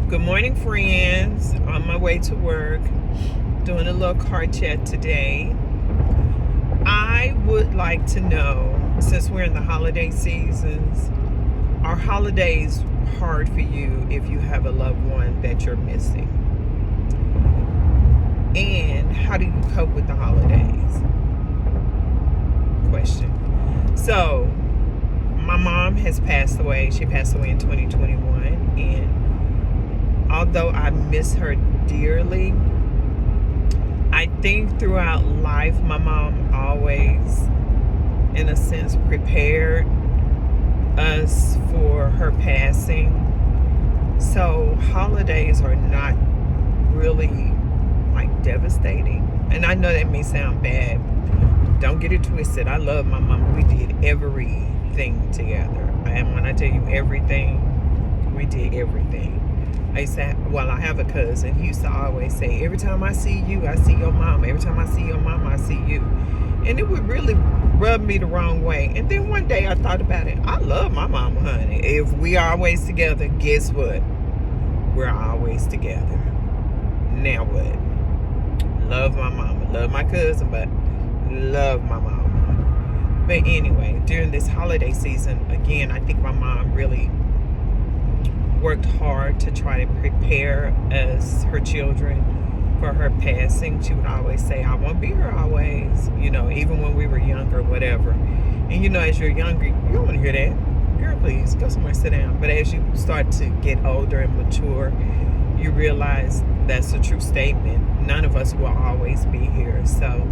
Good morning, friends. On my way to work, doing a little car chat today. I would like to know, since we're in the holiday seasons, are holidays hard for you if you have a loved one that you're missing? And how do you cope with the holidays? Question. So, my mom has passed away. She passed away in 2021, and although I miss her dearly, I think throughout life, my mom always, in a sense, prepared us for her passing. So holidays are not really like devastating. And I know that may sound bad. Don't get it twisted. I love my mom. We did everything together. And when I tell you everything, we did everything. I have a cousin. He used to always say, every time I see you, I see your mom. Every time I see your mom, I see you. And it would really rub me the wrong way. And then one day I thought about it. I love my mama, honey. If we are always together, guess what? We're always together. Now what? Love my mama. Love my cousin, but love my mama. But anyway, during this holiday season, again, I think my mom really worked hard to try to prepare us, her children, for her passing. She would always say, I won't be here always, even when we were younger, whatever. And as you're younger, you don't want to hear that. Girl, please, go somewhere, sit down. But as you start to get older and mature, you realize that's a true statement. None of us will always be here. So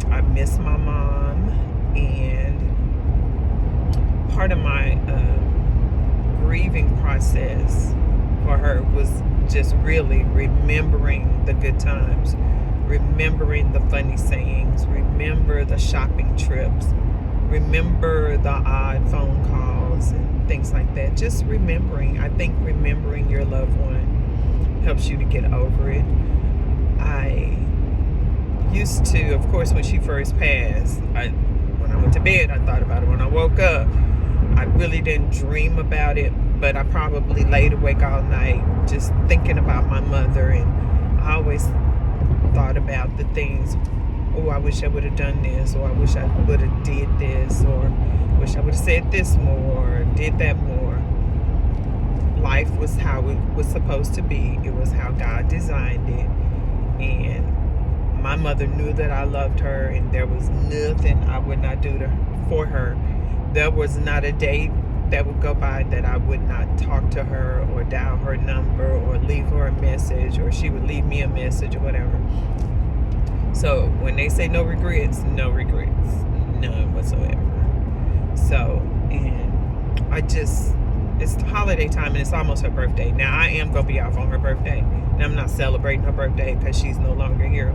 I miss my mom, and part of my grieving process for her was just really remembering the good times, remembering the funny sayings, remember the shopping trips, remember the odd phone calls and things like that. Just remembering. I think remembering your loved one helps you to get over it. I used to, of course, when she first passed, when I went to bed, I thought about it. When I woke up, I really didn't dream about it, but I probably laid awake all night just thinking about my mother, and I always thought about the things. Oh, I wish I would have done this, or I wish I would have did this, or wish I would have said this more, or did that more. Life was how it was supposed to be. It was how God designed it, and my mother knew that I loved her, and there was nothing I would not do for her. There was not a day that would go by that I would not talk to her or dial her number or leave her a message, or she would leave me a message or whatever. So when they say no regrets, none whatsoever. So, and it's the holiday time, and it's almost her birthday. Now I am going to be off on her birthday, and I'm not celebrating her birthday because she's no longer here.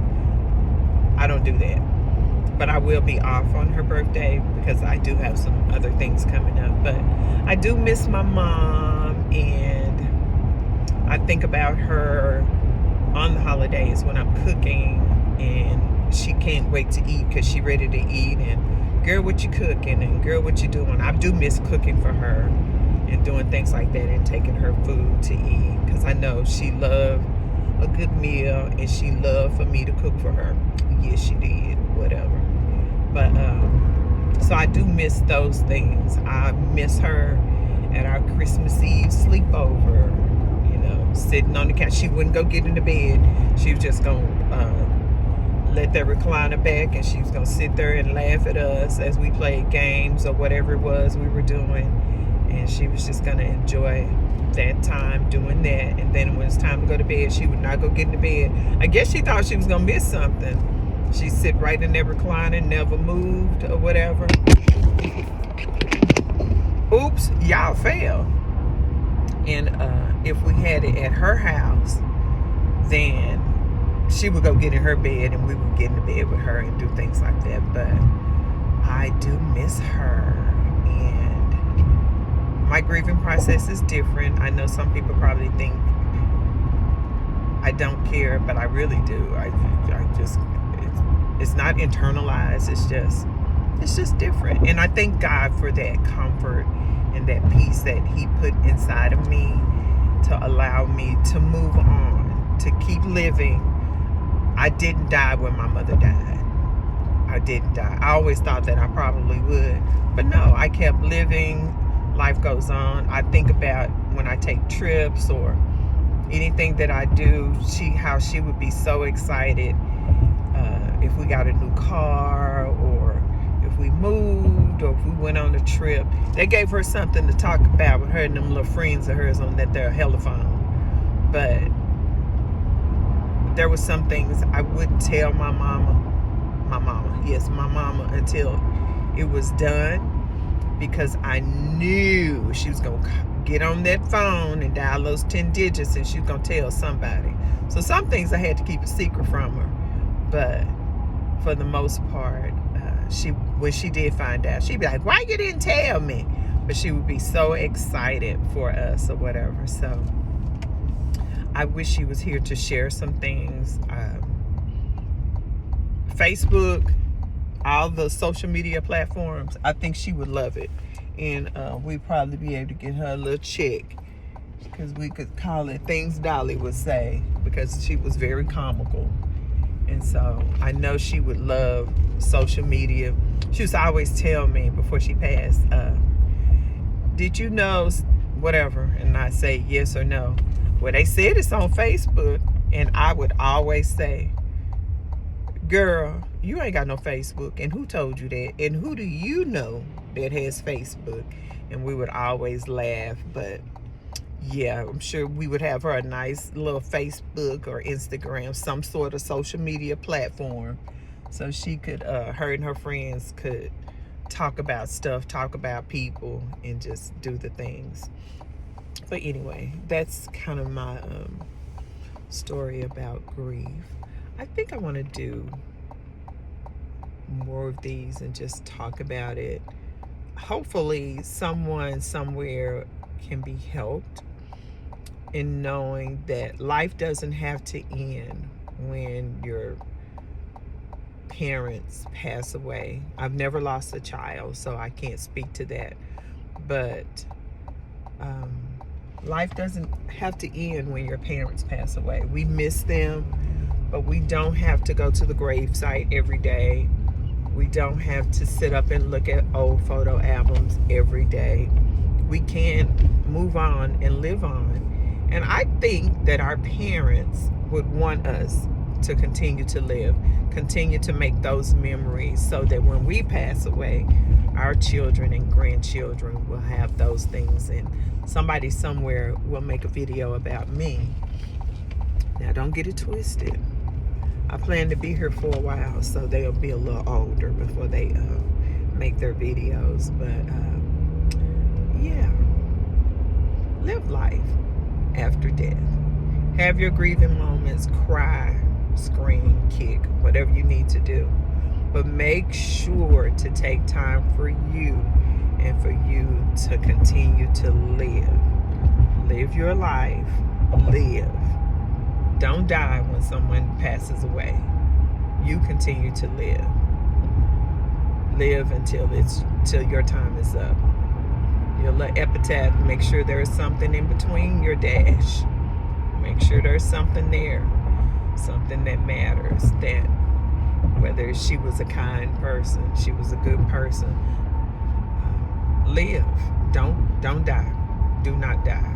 I don't do that. But I will be off on her birthday because I do have some other things coming up. But I do miss my mom, and I think about her on the holidays when I'm cooking, and she can't wait to eat because she's ready to eat. And girl, what you cooking? And girl, what you doing? I do miss cooking for her and doing things like that and taking her food to eat, because I know she loved a good meal, and she loved for me to cook for her. Yes, she did. Whatever. But so I do miss those things. I miss her at our Christmas Eve sleepover, sitting on the couch. She wouldn't go get into bed. She was just going to let that recliner back, and she was going to sit there and laugh at us as we played games or whatever it was we were doing. And she was just going to enjoy that time doing that. And then when it's time to go to bed, she would not go get into bed. I guess she thought she was going to miss something. She'd sit right in that recliner, never moved or whatever. Oops, y'all fell. And if we had it at her house, then she would go get in her bed, and we would get into bed with her and do things like that. But I do miss her, and my grieving process is different. I know some people probably think I don't care, but I really do. It's not internalized. It's just different. And I thank God for that comfort and that peace that He put inside of me to allow me to move on, to keep living. I didn't die when my mother died. I didn't die. I always thought that I probably would, but no, I kept living. Life goes on. I think about when I take trips or anything that I do, how she would be so excited if we got a new car, or if we moved, or if we went on a trip. They gave her something to talk about with her and them little friends of hers on their telephone. But there was some things I wouldn't tell my mama, until it was done, because I knew she was going to get on that phone and dial those 10 digits and she was going to tell somebody. So some things I had to keep a secret from her, but for the most part, when she did find out, she'd be like, why you didn't tell me? But she would be so excited for us or whatever. So I wish she was here to share some things. Facebook, all the social media platforms, I think she would love it. And we'd probably be able to get her a little check, because we could call it things Dolly would say, because she was very comical. And so I know she would love social media. She used to always tell me before she passed, did you know whatever? And I say yes or no. Well, they said it's on Facebook. And I would always say, girl, you ain't got no Facebook. And who told you that? And who do you know that has Facebook? And we would always laugh. But yeah, I'm sure we would have her a nice little Facebook or Instagram, some sort of social media platform, so she could, her and her friends could talk about stuff, talk about people, and just do the things. But anyway, that's kind of my story about grief. I think I want to do more of these and just talk about it. Hopefully someone somewhere can be helped in knowing that life doesn't have to end when your parents pass away. I've never lost a child, so I can't speak to that. But life doesn't have to end when your parents pass away. We miss them, but we don't have to go to the gravesite every day. We don't have to sit up and look at old photo albums every day. We can move on and live on. And I think that our parents would want us to continue to live, continue to make those memories, so that when we pass away, our children and grandchildren will have those things, and somebody somewhere will make a video about me. Now, don't get it twisted. I plan to be here for a while, so they'll be a little older before they make their videos. But yeah, live life after death. Have your grieving moments, cry, scream, kick, whatever you need to do. But make sure to take time for you and for you to continue to live. Live your life. Live. Don't die when someone passes away. You continue to live. Live until your time is up. Your little epitaph, make sure there is something in between your dash. Make sure there's something there, something that matters, that whether she was a kind person, she was a good person. Live. Don't die. Do not die.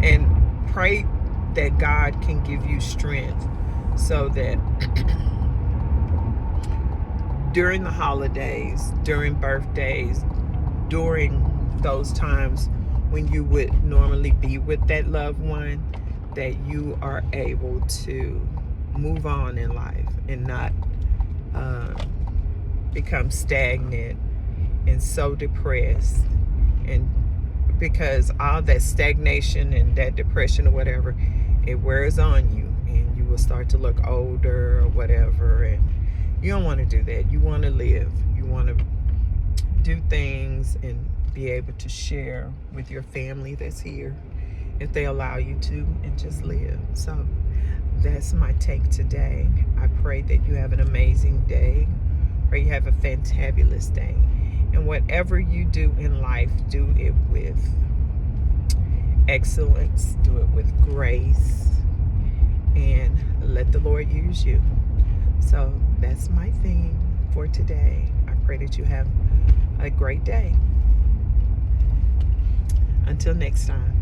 And pray that God can give you strength, so that during the holidays, during birthdays, during those times when you would normally be with that loved one, that you are able to move on in life and not become stagnant and so depressed. And because all that stagnation and that depression or whatever, it wears on you, and you will start to look older or whatever, and you don't want to do that. You want to live. You want to do things and be able to share with your family that's here, if they allow you to, and just live. So that's my take today. I pray that you have an amazing day. Pray you have a fantabulous day. And whatever you do in life, do it with excellence, do it with grace, and let the Lord use you. So that's my theme for today. I pray that you have a great day. Until next time.